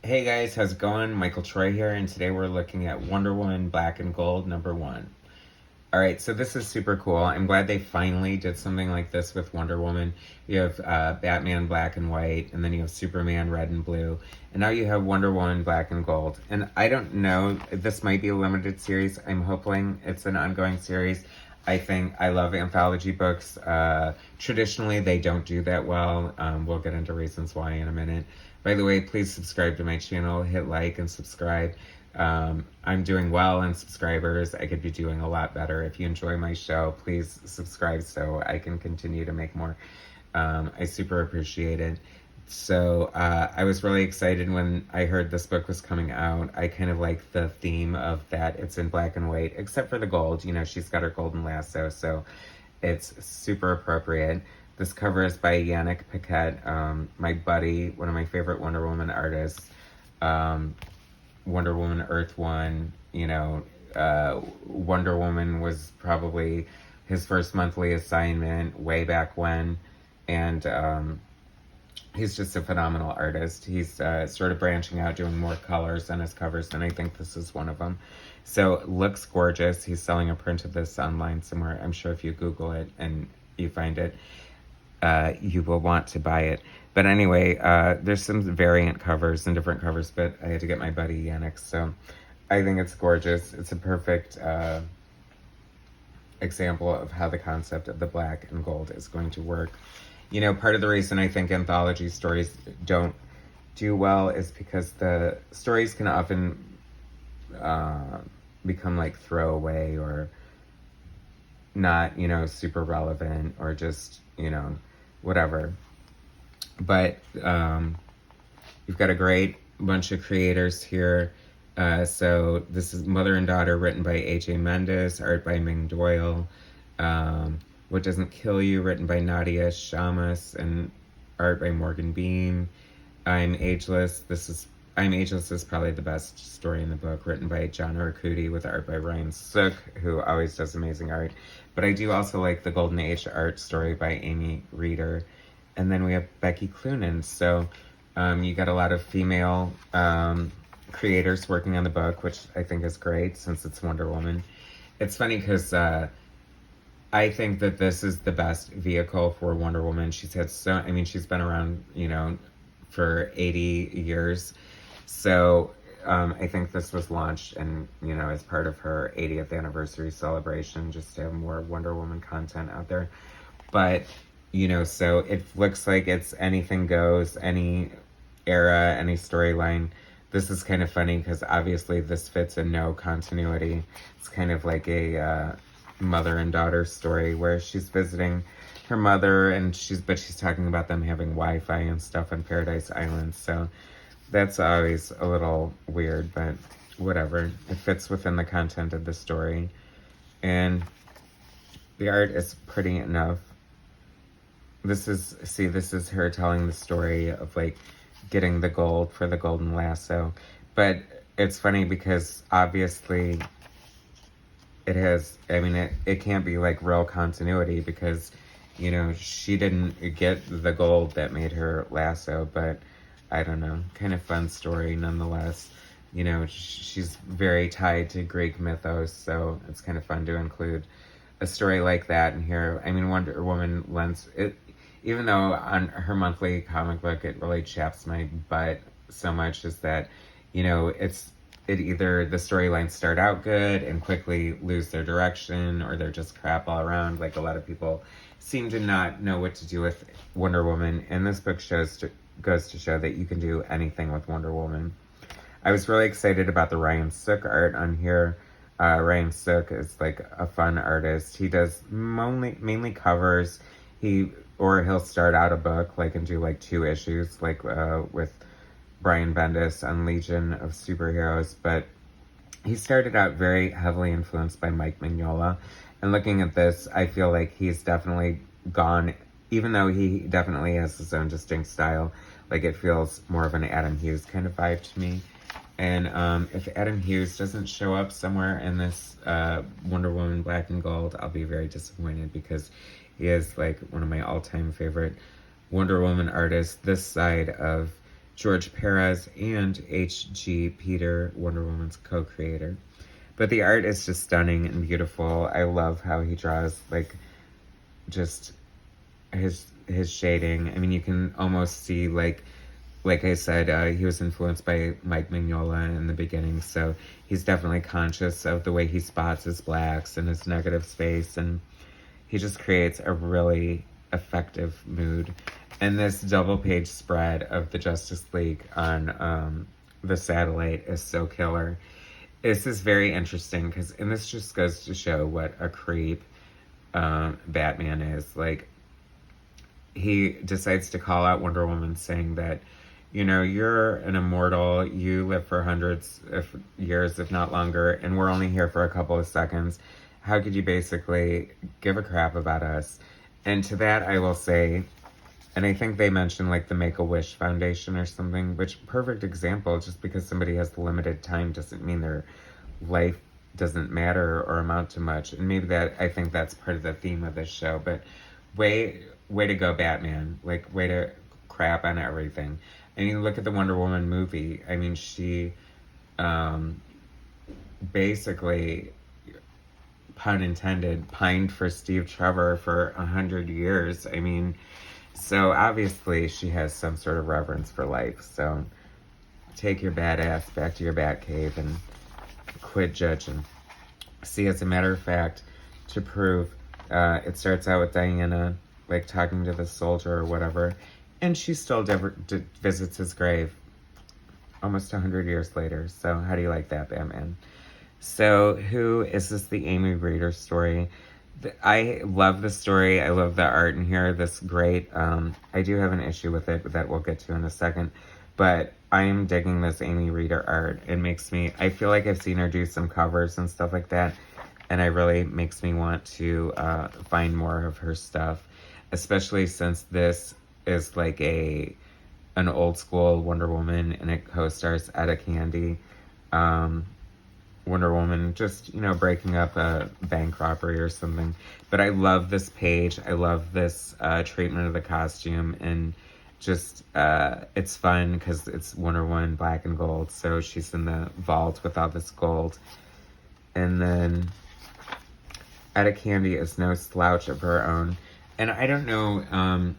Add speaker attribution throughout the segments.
Speaker 1: Hey guys, how's it going? Michael Troy here, and today we're looking at Wonder Woman Black and Gold #1. Alright, so this is super cool. I'm glad they finally did something like this with Wonder Woman. You have Batman Black and White, and then you have Superman Red and Blue, and now you have Wonder Woman Black and Gold. And I don't know, this might be a limited series. I'm hoping it's an ongoing series. I love anthology books. Traditionally, they don't do that well. We'll get into reasons why in a minute. By the way, please subscribe to my channel, hit like and subscribe. I'm doing well in subscribers. I could be doing a lot better. If you enjoy my show, please subscribe so I can continue to make more. I super appreciate it. So I was really excited when I heard this book was coming out. I kind of like the theme of that it's in black and white, except for the gold. You know, she's got her golden lasso, so it's super appropriate. This cover is by Yannick Paquette, my buddy, one of my favorite Wonder Woman artists. Wonder Woman Earth One, Wonder Woman was probably his first monthly assignment way back when, and he's just a phenomenal artist. He's sort of branching out, doing more colors on his covers, and I think this is one of them. So it looks gorgeous. He's selling a print of this online somewhere. I'm sure if you Google it and you find it, you will want to buy it. But anyway, there's some variant covers and different covers, but I had to get my buddy Yannick, so I think it's gorgeous. It's a perfect example of how the concept of the black and gold is going to work. You know, part of the reason I think anthology stories don't do well is because the stories can often become like throwaway or not, super relevant or just, whatever. But you've got a great bunch of creators here. So this is Mother and Daughter, written by A.J. Mendes, art by Ming Doyle. What Doesn't Kill You, written by Nadia Shamas, and art by Morgan Beam. I'm Ageless is probably the best story in the book, written by John Arcudi with art by Ryan Sook, who always does amazing art. But I do also like the Golden Age art story by Amy Reeder. And then we have Becky Cloonan. So you got a lot of female creators working on the book, which I think is great since it's Wonder Woman. It's funny because I think that this is the best vehicle for Wonder Woman. She's been around, for 80 years. So I think this was launched and, as part of her 80th anniversary celebration, just to have more Wonder Woman content out there. But, so it looks like it's anything goes, any era, any storyline. This is kind of funny because obviously this fits in no continuity. It's kind of like a mother and daughter story where she's visiting her mother and she's talking about them having Wi-Fi and stuff on Paradise Island. So that's always a little weird, but whatever. It fits within the content of the story. And the art is pretty enough. This is her telling the story of like getting the gold for the golden lasso. But it's funny because obviously it can't be like real continuity because, she didn't get the gold that made her lasso, but I don't know, kind of fun story nonetheless. She's very tied to Greek mythos, so it's kind of fun to include a story like that in here. Wonder Woman lends it, even though on her monthly comic book it really chaps my butt so much, is that, it either the storylines start out good and quickly lose their direction, or they're just crap all around. Like a lot of people seem to not know what to do with Wonder Woman, and this book goes to show that you can do anything with Wonder Woman. I was really excited about the Ryan Sook art on here. Ryan Sook is like a fun artist. He does mainly covers. He'll start out a book and do 2 issues with Brian Bendis on Legion of Superheroes, but he started out very heavily influenced by Mike Mignola. And looking at this, I feel like he's definitely gone, even though he definitely has his own distinct style, it feels more of an Adam Hughes kind of vibe to me. And if Adam Hughes doesn't show up somewhere in this Wonder Woman Black and Gold, I'll be very disappointed because he is one of my all-time favorite Wonder Woman artists this side of George Perez and H.G. Peter, Wonder Woman's co-creator. But the art is just stunning and beautiful. I love how he draws, like, just his shading. I mean, you can almost see, like I said, he was influenced by Mike Mignola in the beginning, so he's definitely conscious of the way he spots his blacks and his negative space, and he just creates a really effective mood. And this double-page spread of the Justice League on the satellite is so killer. This is very interesting, and this just goes to show what a creep Batman is. Like, he decides to call out Wonder Woman, saying that, you know, you're an immortal, you live for hundreds of years, if not longer, and we're only here for a couple of seconds. How could you basically give a crap about us? And to that, I will say, and I think they mentioned, like, the Make-A-Wish Foundation or something, which, perfect example, just because somebody has limited time doesn't mean their life doesn't matter or amount to much. And maybe I think that's part of the theme of this show, but way to go, Batman. Like, way to crap on everything. I mean, look at the Wonder Woman movie. I mean, she basically, pun intended, pined for Steve Trevor for 100 years. I mean, so obviously she has some sort of reverence for life. So take your badass back to your Batcave and quit judging. See, as a matter of fact, to prove, it starts out with Diana, like, talking to the soldier or whatever, and she still visits his grave almost 100 years later. So how do you like that, Batman? So is this the Amy Reader story? I love the story. I love the art in here. This great. I do have an issue with it, but that we'll get to in a second. But I am digging this Amy Reader art. It makes me, I feel like I've seen her do some covers and stuff like that, and it really makes me want to find more of her stuff, especially since this is like an old school Wonder Woman, and it co-stars Etta Candy. Wonder Woman just, you know, breaking up a bank robbery or something. But I love this page. I love this treatment of the costume, and just it's fun because it's Wonder Woman black and gold, so she's in the vault with all this gold. And then Etta Candy is no slouch of her own, and I don't know,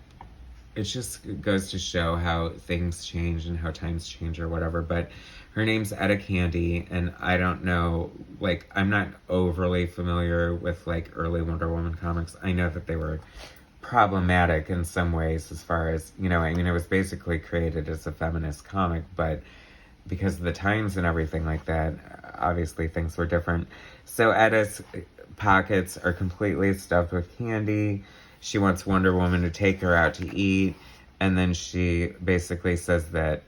Speaker 1: it just goes to show how things change and how times change or whatever, but her name's Etta Candy, and I don't know, like, I'm not overly familiar with, like, early Wonder Woman comics. I know that they were problematic in some ways as far as, you know, I mean, it was basically created as a feminist comic, but because of the times and everything like that, obviously things were different. So Etta's pockets are completely stuffed with candy. She wants Wonder Woman to take her out to eat, and then she basically says that,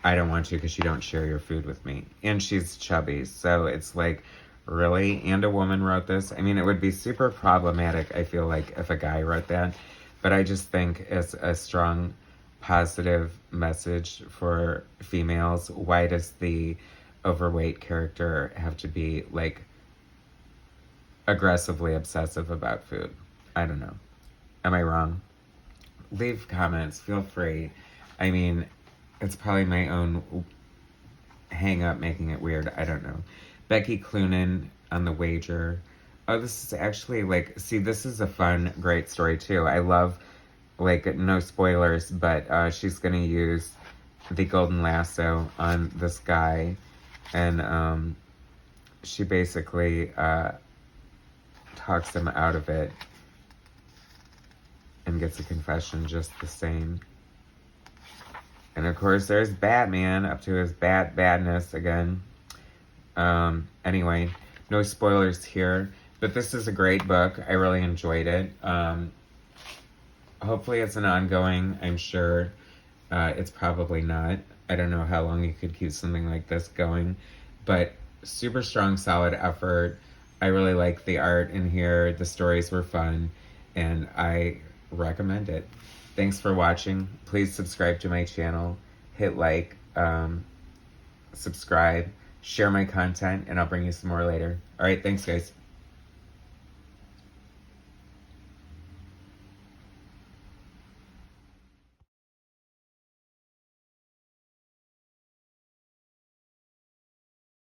Speaker 1: I don't want you because you don't share your food with me. And she's chubby, so it's like, really? And a woman wrote this? I mean, it would be super problematic, I feel like, if a guy wrote that. But I just think it's a strong, positive message for females. Why does the overweight character have to be, like, aggressively obsessive about food? I don't know. Am I wrong? Leave comments. Feel free. I mean, it's probably my own hang-up making it weird. I don't know. Becky Cloonan on The Wager. Oh, this is actually, like, see, this is a fun, great story, too. I love, like, no spoilers, but she's going to use the golden lasso on this guy, and she basically talks him out of it and gets a confession just the same. And of course, there's Batman up to his badness again. Anyway, no spoilers here, but this is a great book. I really enjoyed it. Hopefully it's an ongoing. I'm sure it's probably not. I don't know how long you could keep something like this going, but super strong, solid effort. I really like the art in here. The stories were fun, and I recommend it. Thanks for watching. Please subscribe to my channel. Hit like, subscribe, share my content, and I'll bring you some more later. All right, thanks, guys.